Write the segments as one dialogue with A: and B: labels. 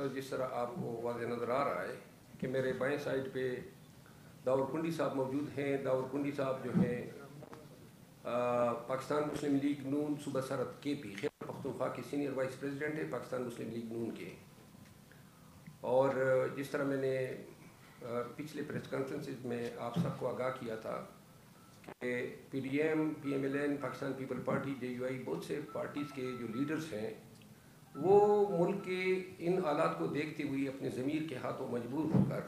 A: جس طرح آپ کو واضح نظر آ رہا ہے کہ میرے بائیں سائڈ پہ داورکنڈی صاحب موجود ہیں. داورکنڈی صاحب جو ہیں پاکستان مسلم لیگ نون صوبہ سرحد کے پی خیبر پختونخوا کے سینئر وائس پریزیڈنٹ ہے پاکستان مسلم لیگ نون کے. اور جس طرح میں نے پچھلے پریس کانفرنسز میں آپ سب کو آگاہ کیا تھا کہ P D M, P M L N, Pakistan People Party, J U I, بہت سے پارٹیز کے جو لیڈرز ہیں وہ ملک کے ان حالات کو دیکھتے ہوئے اپنے ضمیر کے ہاتھوں مجبور ہو کر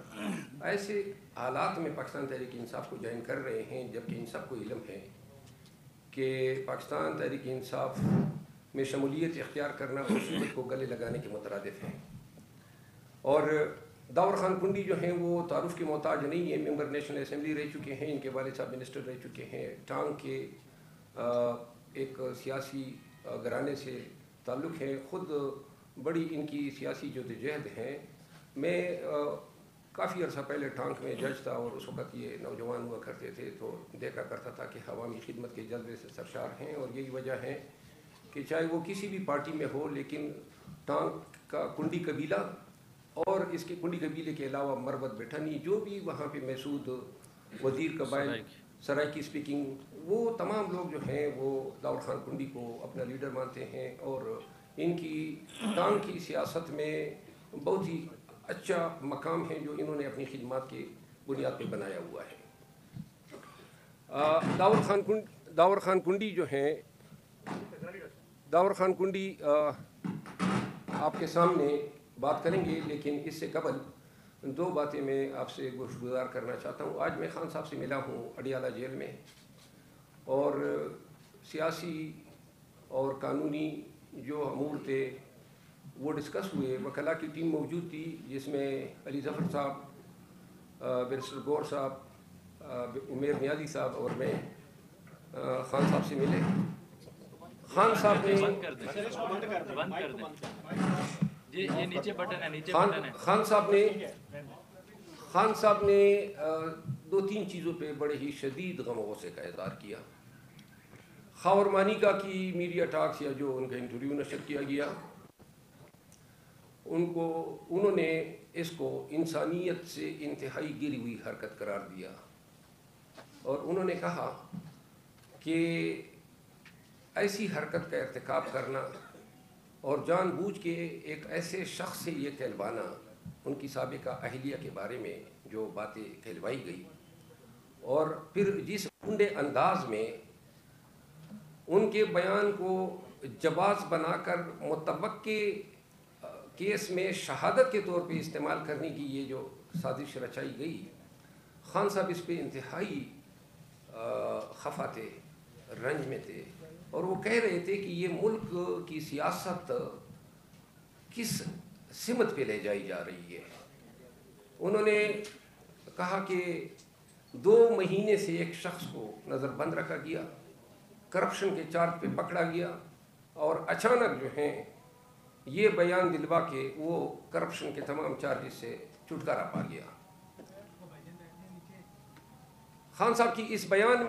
A: ایسے حالات میں پاکستان تحریک انصاف کو جوائن کر رہے ہیں, جبکہ ان سب کو علم ہے کہ پاکستان تحریک انصاف میں شمولیت اختیار کرنا مصیبت کو گلے لگانے کے مترادف ہے. اور داور خان کنڈی جو ہیں وہ تعارف کے محتاج نہیں ہیں, ممبر نیشنل اسمبلی رہ چکے ہیں, ان کے والد صاحب منسٹر رہ چکے ہیں, ٹانگ کے ایک سیاسی گھرانے سے تعلق ہے, خود بڑی ان کی سیاسی جدوجہد ہیں. میں کافی عرصہ پہلے ٹانک میں جج تھا اور اس وقت یہ نوجوان ہوا کرتے تھے, تو دیکھا کرتا تھا کہ عوامی خدمت کے جذبے سے سرشار ہیں. اور یہی وجہ ہے کہ چاہے وہ کسی بھی پارٹی میں ہو, لیکن ٹانک کا کنڈی قبیلہ اور اس کے کنڈی قبیلے کے علاوہ مربت بٹھنی جو بھی وہاں پہ محسود وزیر قبائل سرائکی اسپیکنگ, وہ تمام لوگ جو ہیں وہ داور خان کنڈی کو اپنا لیڈر مانتے ہیں اور ان کی ٹانگ کی سیاست میں بہت ہی اچھا مقام ہے جو انہوں نے اپنی خدمات کے بنیاد پہ بنایا ہوا ہے. داور خان کنڈی جو ہیں, داور خان کنڈی آپ کے سامنے بات کریں گے, لیکن اس سے قبل دو باتیں میں آپ سے گزار کرنا چاہتا ہوں. آج میں خان صاحب سے ملا ہوں اڈیالہ جیل میں, اور سیاسی اور قانونی جو امور تھے وہ ڈسکس ہوئے. وکلاء کی ٹیم موجود تھی جس میں علی ظفر صاحب, بیرسٹر گور صاحب, عمیر نیازی صاحب اور میں خان صاحب سے ملے. خان صاحب نے خان صاحب نے دو تین چیزوں پہ بڑے ہی شدید غم و غصے کا اظہار کیا. خاور مانیکا کی میڈیا ٹاکس یا جو ان کا انٹرویو نشر کیا گیا, انہوں نے اس کو انسانیت سے انتہائی گری ہوئی حرکت قرار دیا, اور انہوں نے کہا کہ ایسی حرکت کا ارتکاب کرنا اور جان بوجھ کے ایک ایسے شخص سے یہ کہلوانا, ان کی سابقہ اہلیہ کے بارے میں جو باتیں کہلوائی گئی, اور پھر جس عمدہ انداز میں ان کے بیان کو جواز بنا کر متوقع کیس میں شہادت کے طور پہ استعمال کرنے کی یہ جو سازش رچائی گئی, خان صاحب اس پہ انتہائی خفا تھے, رنج میں تھے, اور وہ کہہ رہے تھے کہ یہ ملک کی سیاست کس سمت پہ لے جائی جا رہی ہے. انہوں نے کہا کہ 2 مہینے سے ایک شخص کو نظر بند رکھا گیا, کرپشن کے چارج پہ پکڑا گیا, اور اچانک جو ہیں یہ بیان دلوا کے وہ کرپشن کے تمام چارجز سے چھٹکارا پا گیا. خان صاحب کی اس بیان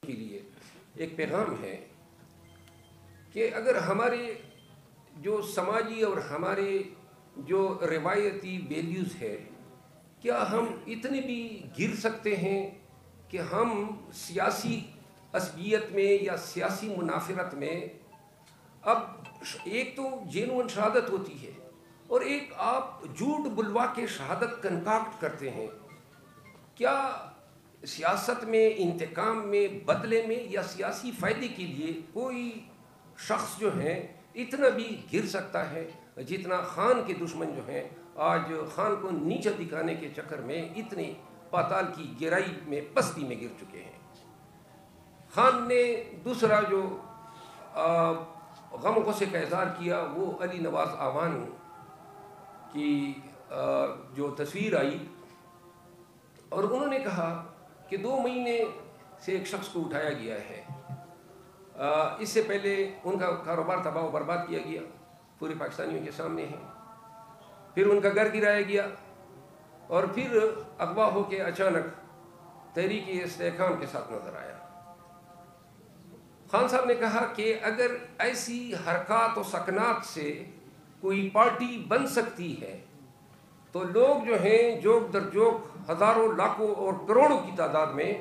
A: کے لیے ایک پیغام ہے کہ اگر ہمارے جو سماجی اور ہمارے جو روایتی ویلیوز ہے, کیا ہم اتنے بھی گر سکتے ہیں کہ ہم سیاسی عصبیت میں یا سیاسی منافرت میں, اب ایک تو جینوئن شہادت ہوتی ہے اور ایک آپ جھوٹ بلوا کے شہادت کنکاکٹ کرتے ہیں, کیا سیاست میں, انتقام میں, بدلے میں یا سیاسی فائدے کے لیے کوئی شخص جو ہے اتنا بھی گر سکتا ہے جتنا خان کے دشمن جو ہیں آج خان کو نیچا دکھانے کے چکر میں اتنے پاتال کی گہرائی میں, پستی میں گر چکے ہیں. خان نے دوسرا جو غم و غصے کا اظہار کیا وہ علی نواز آوان کی جو تصویر آئی, اور انہوں نے کہا کہ 2 مہینے سے ایک شخص کو اٹھایا گیا ہے, اس سے پہلے ان کا کاروبار تباہ و برباد کیا گیا, پورے پاکستانیوں کے سامنے ہے, پھر ان کا گھر گرایا گیا, اور پھر اغوا ہو کے اچانک تحریک استحکام کے ساتھ نظر آیا. خان صاحب نے کہا کہ اگر ایسی حرکات و سکنات سے کوئی پارٹی بن سکتی ہے تو لوگ جو ہیں جوک در جوک ہزاروں لاکھوں اور کروڑوں کی تعداد میں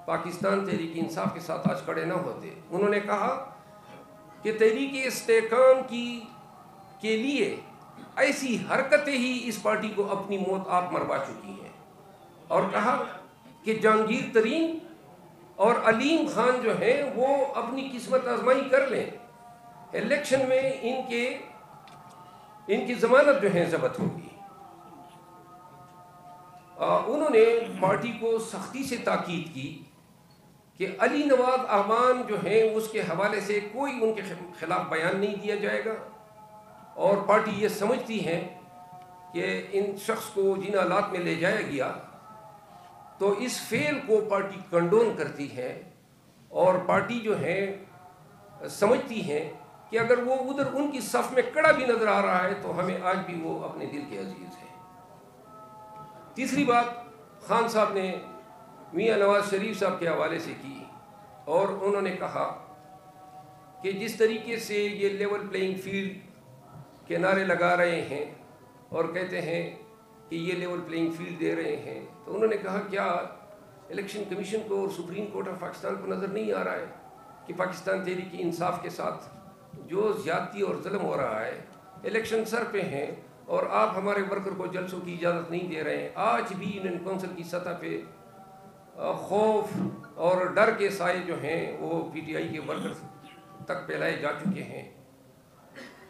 A: پاکستان تحریک انصاف کے ساتھ آج کھڑے نہ ہوتے. انہوں نے کہا کہ تحریک استحکام کے لیے ایسی حرکتیں ہی اس پارٹی کو اپنی موت آپ مروا چکی ہیں, اور کہا کہ جہانگیر ترین اور علیم خان جو ہیں وہ اپنی قسمت آزمائی کر لیں, الیکشن میں ان کی ضمانت جو ہے ضبط ہوگی. انہوں نے پارٹی کو سختی سے تاکید کی کہ علی نواز اعوان جو ہیں اس کے حوالے سے کوئی ان کے خلاف بیان نہیں دیا جائے گا, اور پارٹی یہ سمجھتی ہے کہ ان شخص کو جن حالات میں لے جایا گیا تو اس فعل کو پارٹی کنڈون کرتی ہے, اور پارٹی جو ہے سمجھتی ہے کہ اگر وہ ادھر ان کی صف میں کڑا بھی نظر آ رہا ہے تو ہمیں آج بھی وہ اپنے دل کے عزیز ہے. تیسری بات خان صاحب نے میاں نواز شریف صاحب کے حوالے سے کی, اور انہوں نے کہا کہ جس طریقے سے یہ لیول پلینگ فیلڈ کے نعرے لگا رہے ہیں اور کہتے ہیں کہ یہ لیول پلینگ فیلڈ دے رہے ہیں, تو انہوں نے کہا کیا الیکشن کمیشن کو اور سپریم کورٹ آف پاکستان کو نظر نہیں آ رہا ہے کہ پاکستان تحریک انصاف کے ساتھ جو زیادتی اور ظلم ہو رہا ہے, الیکشن سر پہ ہیں اور آپ ہمارے ورکر کو جلسوں کی اجازت نہیں دے رہے ہیں. آج بھی یونین کونسل کی سطح پہ خوف اور ڈر کے سائے جو ہیں وہ پی ٹی آئی کے ورکر تک پھیلائے جا چکے ہیں.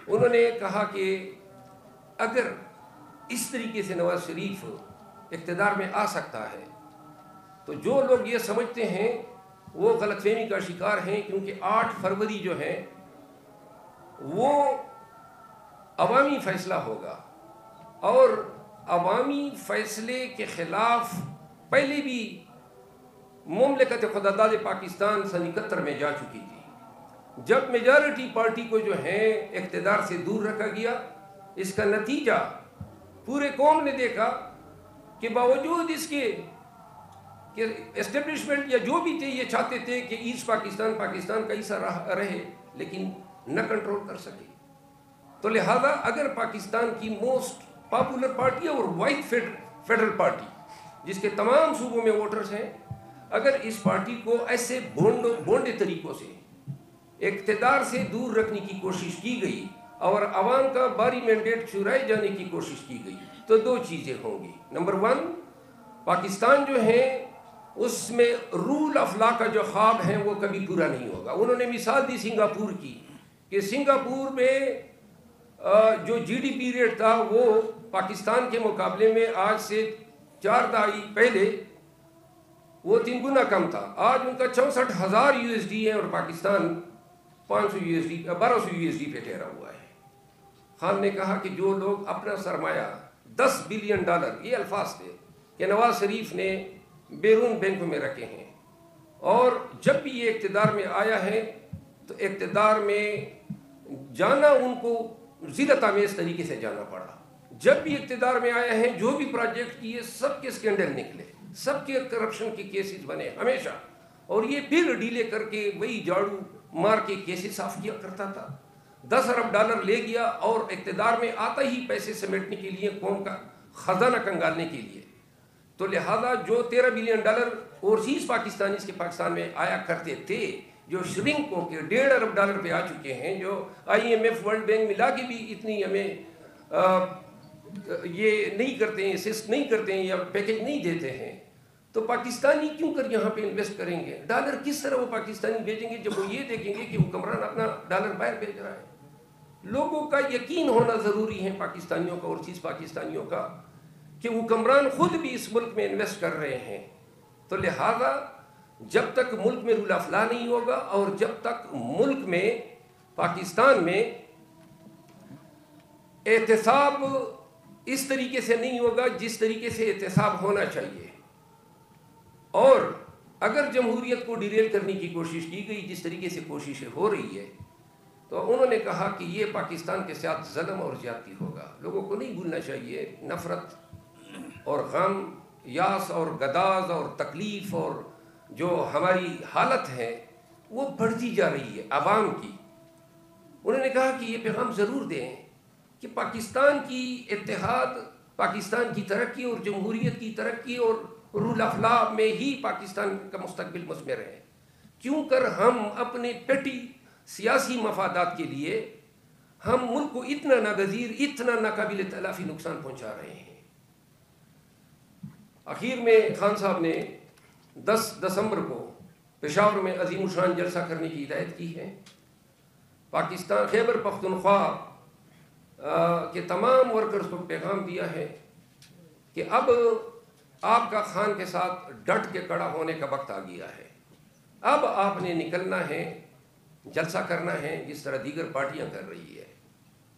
A: انہوں نے کہا کہ اگر اس طریقے سے نواز شریف اقتدار میں آ سکتا ہے تو جو لوگ یہ سمجھتے ہیں وہ غلط فہمی کا شکار ہیں, کیونکہ 8 فروری جو ہے وہ عوامی فیصلہ ہوگا, اور عوامی فیصلے کے خلاف پہلے بھی مملکت خداداد پاکستان سن 71 میں جا چکی تھی. جب میجارٹی پارٹی کو جو ہے اقتدار سے دور رکھا گیا, اس کا نتیجہ پورے قوم نے دیکھا کہ باوجود اس کے کہ اسٹیبلشمنٹ یا جو بھی تھے یہ چاہتے تھے کہ ایسٹ پاکستان کا حصہ رہے, لیکن نہ کنٹرول کر سکے. تو لہذا اگر پاکستان کی موسٹ پاپولر پارٹی اور وائٹ فیڈرل پارٹی جس کے تمام صوبوں میں ووٹرز ہیں, اگر اس پارٹی کو ایسے بونڈے طریقوں سے اقتدار سے دور رکھنے کی کوشش کی گئی اور عوام کا باری مینڈیٹ چرائے جانے کی کوشش کی گئی تو 2 چیزیں ہوں گی. نمبر 1, پاکستان جو ہے اس میں رول آف لا کا جو خواب ہے وہ کبھی پورا نہیں ہوگا. انہوں نے مثال دی سنگاپور کی کہ سنگاپور میں جو جی ڈی پی ریٹ تھا وہ پاکستان کے مقابلے میں آج سے 4 دہائی پہلے وہ 3 گنا کم تھا. آج ان کا 64,000 USD ہے اور پاکستان 1200 USD پہ ٹھہرا ہوا ہے. خان نے کہا کہ جو لوگ اپنا سرمایہ $10 بلین یہ الفاظ تھے کہ نواز شریف نے بیرون بینکوں میں رکھے ہیں, اور جب بھی یہ اقتدار میں آیا ہے تو اقتدار میں جانا ان کو ذلت آمیز طریقے سے جانا پڑا. جب بھی اقتدار میں آیا ہے جو بھی پروجیکٹ کیے سب کے اسکینڈل نکلے, سب کے کرپشن کے کیسز بنے ہمیشہ, اور یہ پھر ڈیلے کر کے وہی جھاڑو مار کے کیسز صاف کیا کرتا تھا. $10 ارب لے گیا اور اقتدار میں آتا ہی پیسے سمیٹنے کے لیے, قوم کا خزانہ کنگالنے کے لیے. تو لہذا جو $13 بلین اوورسیز پاکستانیز کے پاکستان میں آیا کرتے تھے جو شرنک ہو کے $1.5 ارب پہ آ چکے ہیں, جو IMF ورلڈ بینک ملا کے بھی اتنی ہمیں یہ نہیں کرتے ہیں, اسسٹ نہیں کرتے ہیں یا پیکج نہیں دیتے ہیں, تو پاکستانی کیوں کر یہاں پہ انویسٹ کریں گے؟ ڈالر کس طرح وہ پاکستانی بھیجیں گے جب وہ یہ دیکھیں گے کہ حکمران اپنا ڈالر باہر بھیج رہا ہے؟ لوگوں کا یقین ہونا ضروری ہے, پاکستانیوں کا, اوورسیز پاکستانیوں کا, کہ حکمران خود بھی اس ملک میں انویسٹ کر رہے ہیں. تو لہذا جب تک ملک میں رول آف لا نہیں ہوگا اور جب تک ملک میں پاکستان میں احتساب اس طریقے سے نہیں ہوگا جس طریقے سے احتساب ہونا چاہیے, اور اگر جمہوریت کو ڈیریل کرنے کی کوشش کی گئی جس طریقے سے کوششیں ہو رہی ہے, تو انہوں نے کہا کہ یہ پاکستان کے ساتھ ظلم اور زیادتی ہوگا. لوگوں کو نہیں بھولنا چاہیے, نفرت اور غم, یاس اور گداز اور تکلیف اور جو ہماری حالت ہے وہ بڑھتی جا رہی ہے عوام کی. انہوں نے کہا کہ یہ پیغام ضرور دیں کہ پاکستان کی اتحاد، پاکستان کی ترقی اور جمہوریت کی ترقی اور رول آف لا میں ہی پاکستان کا مستقبل مثمر ہے، کیوں کر ہم اپنے پیٹی سیاسی مفادات کے لیے ہم ملک کو اتنا ناگزیر، اتنا ناقابل تلافی نقصان پہنچا رہے ہیں۔ آخر میں خان صاحب نے 10 دسمبر کو پشاور میں عظیم الشان جلسہ کرنے کی ہدایت کی ہے۔ پاکستان خیبر پختونخوا کے تمام ورکرز کو پیغام دیا ہے کہ اب آپ کا خان کے ساتھ ڈٹ کے کڑا ہونے کا وقت آ گیا ہے۔ اب آپ نے نکلنا ہے، جلسہ کرنا ہے جس طرح دیگر پارٹیاں کر رہی ہے،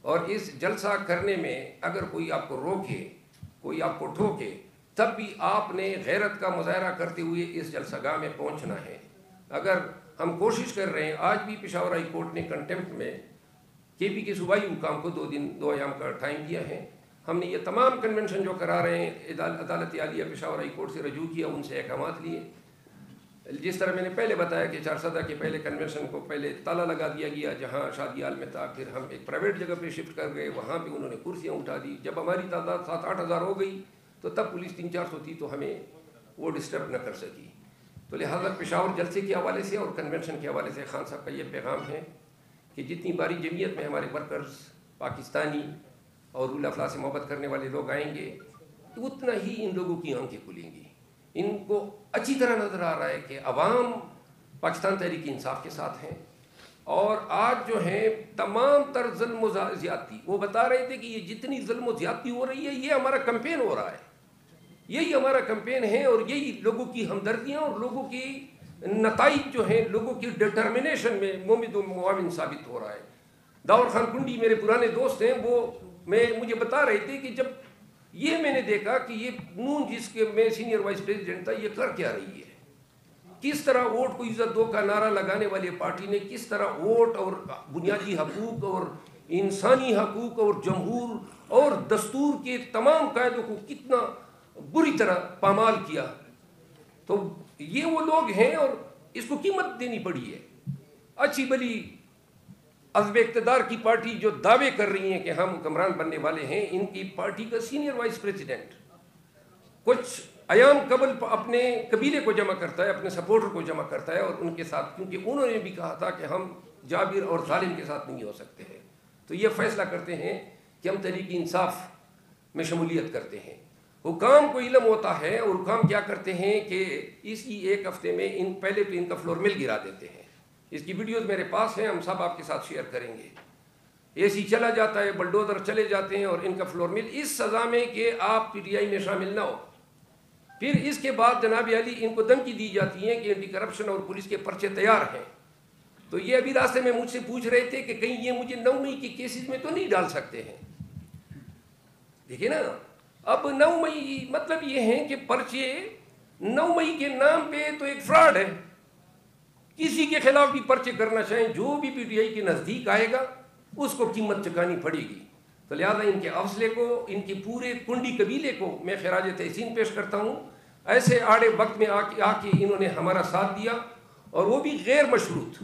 A: اور اس جلسہ کرنے میں اگر کوئی آپ کو روکے، کوئی آپ کو ٹھوکے، تب بھی آپ نے غیرت کا مظاہرہ کرتے ہوئے اس جلسہ گاہ میں پہنچنا ہے۔ اگر ہم کوشش کر رہے ہیں، آج بھی پشاور ہائی کورٹ نے کنٹمپٹ میں کے پی کے صوبائی حکام کو 2 ایام کا ٹائم دیا ہے۔ ہم نے یہ تمام کنونشن جو کرا رہے ہیں عدالت عالیہ پشاور ہائی کورٹ سے رجوع کیا، ان سے احکامات لیے۔ جس طرح میں نے پہلے بتایا کہ 4 کے پہلے کنونشن کو پہلے تالا لگا دیا گیا جہاں شادی حال میں تھا، پھر ہم ایک پرائیویٹ جگہ پہ شفٹ کر گئے، وہاں پہ انہوں نے کرسیاں اٹھا دی۔ جب ہماری تعداد 7-8 ہزار ہو گئی تو تب پولیس 300-400 تھی تو ہمیں وہ ڈسٹرب نہ کر سکی۔ تو لہٰذا پشاور جلسے کے حوالے سے اور کنونشن کے حوالے سے خان صاحب کا یہ پیغام ہے کہ جتنی باری جمعیت میں ہمارے ورکرز پاکستانی اور رول آف لا سے محبت کرنے والے لوگ آئیں گے تو اتنا ہی ان لوگوں کی آنکھیں کھلیں گی۔ ان کو اچھی طرح نظر آ رہا ہے کہ عوام پاکستان تحریک انصاف کے ساتھ ہیں، اور آج جو ہیں تمام تر ظلم و زیادتی، وہ بتا رہے تھے کہ یہ جتنی ظلم و زیادتی ہو رہی ہے یہ ہمارا کمپین ہو رہا ہے، یہی ہمارا کمپین ہے، اور یہی لوگوں کی ہمدردیاں اور لوگوں کی نتائج جو ہیں، لوگوں کی ڈٹرمنیشن میں مومد و معاون ثابت ہو رہا ہے۔ داور خان کنڈی میرے پرانے دوست ہیں، وہ مجھے بتا رہے تھے کہ جب یہ میں نے دیکھا کہ یہ نون جس کے میں سینئر وائس پریزیڈنٹ تھا، یہ کر کیا رہی ہے، کس طرح ووٹ کو عزت دو کا نعرہ لگانے والی پارٹی نے کس طرح ووٹ اور بنیادی حقوق اور انسانی حقوق اور جمہور اور دستور کے تمام قاعدوں کو کتنا بری طرح پامال کیا۔ تو یہ وہ لوگ ہیں اور اس کو قیمت دینی پڑی ہے۔ اچھی بلی عزب اقتدار کی پارٹی جو دعوے کر رہی ہیں کہ ہم حکمران بننے والے ہیں، ان کی پارٹی کا سینئر وائس پریزیڈنٹ کچھ ایام قبل اپنے قبیلے کو جمع کرتا ہے، اپنے سپورٹر کو جمع کرتا ہے، اور ان کے ساتھ، کیونکہ انہوں نے بھی کہا تھا کہ ہم جابر اور ظالم کے ساتھ نہیں ہو سکتے ہیں، تو یہ فیصلہ کرتے ہیں کہ ہم تحریک انصاف میں شمولیت کرتے ہیں۔ حکام کو علم ہوتا ہے، اور حکام کیا کرتے ہیں کہ اسی 1 ہفتے میں پہلے تو ان کا فلور مل گرا دیتے ہیں۔ اس کی ویڈیوز میرے پاس ہیں، ہم سب آپ کے ساتھ شیئر کریں گے۔ اے سی چلا جاتا ہے، بلڈوزر چلے جاتے ہیں، اور ان کا فلور مل اس سزا میں کہ آپ پی ٹی آئی میں شامل نہ ہو۔ پھر اس کے بعد جناب علی ان کو دھمکی دی جاتی ہے کہ اینٹی کرپشن اور پولیس کے پرچے تیار ہیں۔ تو یہ ابھی راستے میں مجھ سے پوچھ رہے تھے کہ کہیں یہ مجھے 9 مئی کے کیسز میں تو نہیں ڈال سکتے ہیں۔ دیکھیں نا، اب 9 مئی مطلب یہ ہے کہ پرچے 9 مئی کے نام پہ تو ایک فراڈ ہے، کسی کے خلاف بھی پرچے کرنا چاہیں، جو بھی پی ٹی آئی کے نزدیک آئے گا اس کو قیمت چکانی پڑے گی۔ تو لہٰذا ان کے حوصلے کو، ان کے پورے کنڈی قبیلے کو میں خراج تحسین پیش کرتا ہوں۔ ایسے آڑے وقت میں آ کے انہوں نے ہمارا ساتھ دیا، اور وہ بھی غیر مشروط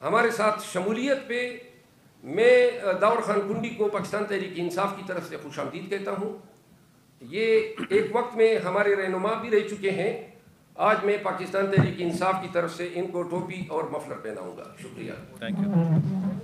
A: ہمارے ساتھ شمولیت پہ میں داور خان کنڈی کو پاکستان تحریک انصاف کی طرف سے خوش آمدید کہتا ہوں۔ یہ ایک وقت میں ہمارے رہنما بھی رہ چکے ہیں، آج میں پاکستان تحریک انصاف کی طرف سے ان کو ٹوپی اور مفلر پہناؤں گا۔ شکریہ۔
B: Thank you.